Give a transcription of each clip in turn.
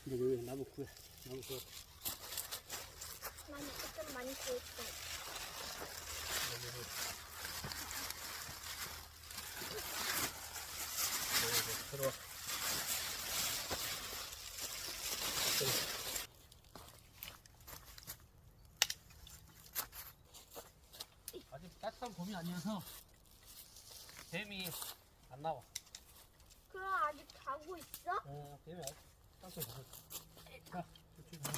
근데 여기 나무 구해. 나무 구해. 좀 많이 구웠어. 들어와. 아직 따뜻한 봄이 아니어서 뱀이 안 나와. 그럼 아직 자고 있어? 뱀이 아직 따뜻한 봄. 자, 이쪽 가.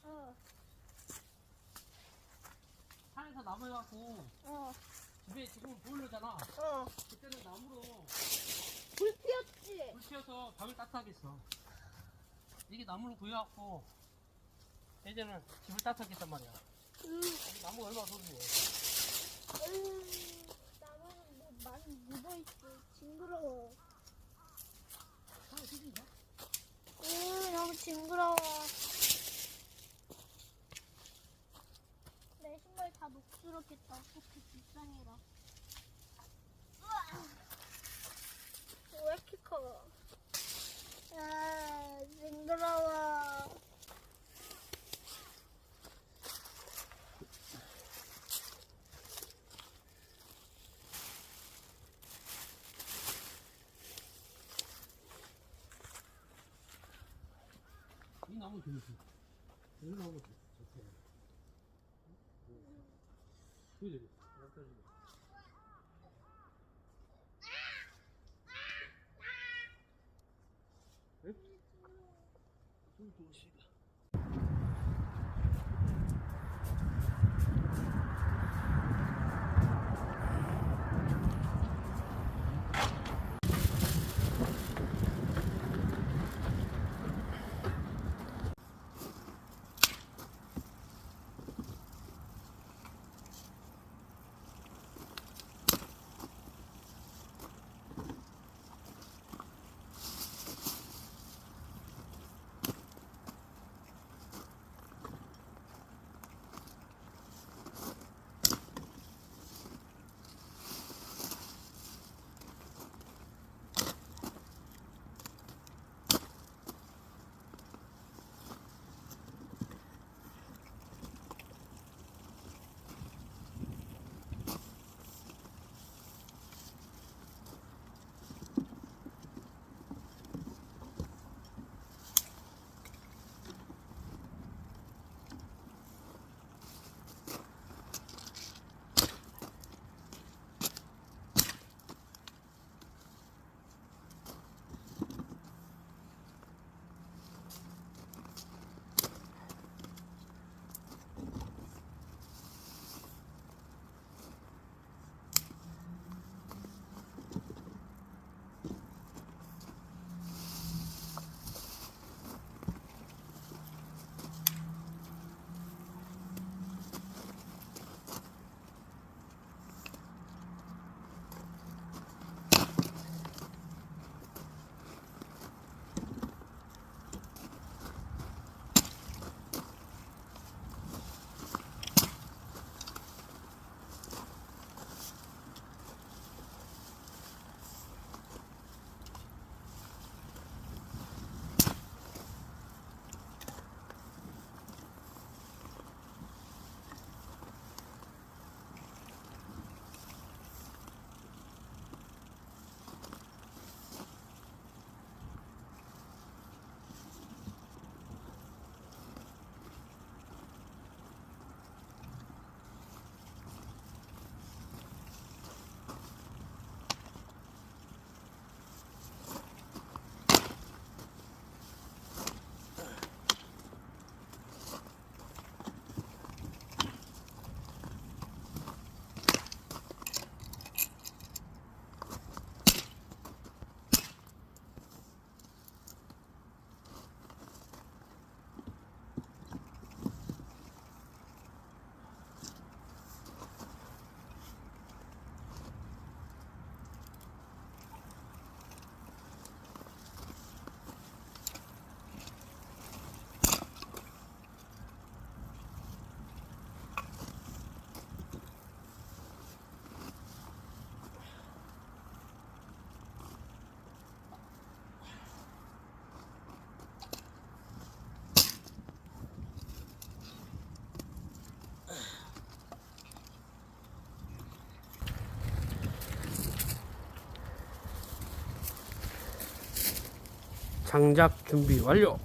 어. 산에서 나무 해갖고 어. 집에 지금 보일러잖아. 어. 그때는 나무로 불 피웠지? 불 피워서 밤을 따뜻하게 했어. 이게 나무로 구해갖고 예전에는 집을 따뜻하게 했단 말이야. 이 나무가 얼마나 소중해. 나무는 뭐 많이 묻어있어. 징그러워. 너무 징그러워. 내 신발 다 녹슬었겠다. 어떻게 불쌍해라. 왜 이렇게 커? 아, 징그러워. 이 나무 재밌어. 이 나무 좋대. 그지? 응? 좀 좋으시다. 장작 준비 완료.